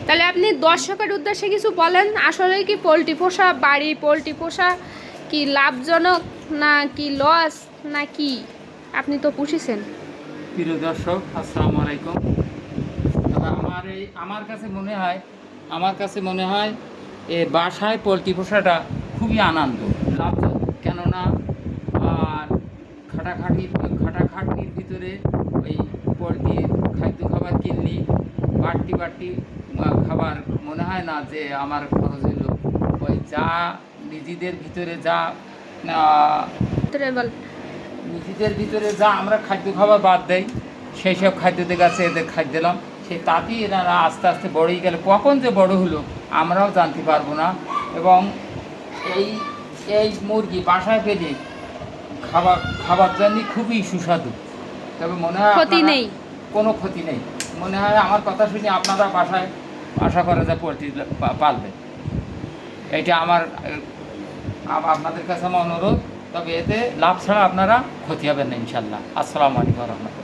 তাহলে আপনি দর্শকের উদ্দেশ্যে কিছু বলেন, আসলে কি পোলট্রি পোষা পোলট্রি পোষা কি লাভজনক না কি লস না কি? আপনি তো পুষিছেন। প্রিয় দর্শক, আসসালামু আলাইকুম। তবে আমার কাছে মনে হয় বাসায় পোলট্রি পোষাটা খুবই আনন্দ, লাভজনক। কেননা আর খাটাখাটনির ভিতরে ওই পোলট্রির খাদ্য খাবার কিনলি বাড়তি খাবার মনে হয় না যে আমার খরচ হইল। ওই যা নিজেদের ভিতরে যা বল। নিজেদের ভিতরে যা আমরা খাদ্য খাবার বাদ দেই, সেই সব খাদ্যদের কাছে এদের খাদ্য দিলাম, সেই তাতেই এনারা আস্তে আস্তে বড়ই গেলে কখন যে বড় হলো আমরাও জানতে পারবো না। এবং এই এই মুরগি বাসায় পেলে খাবার জন্য খুবই সুস্বাদু। তবে মনে হয় ক্ষতি নেই, কোনো ক্ষতি নেই। মনে হয় আমার কথা শুনে আপনারা বাসায় আশা করা যায় পোলট্রি পালবে। এইটা আপনাদের কাছে আমার অনুরোধ। তবে এতে লাভ ছাড়া আপনারা ক্ষতি হবেন না ইনশাল্লাহ। আসসালামু আলাইকুম ওয়া রাহমাতুল্লাহ।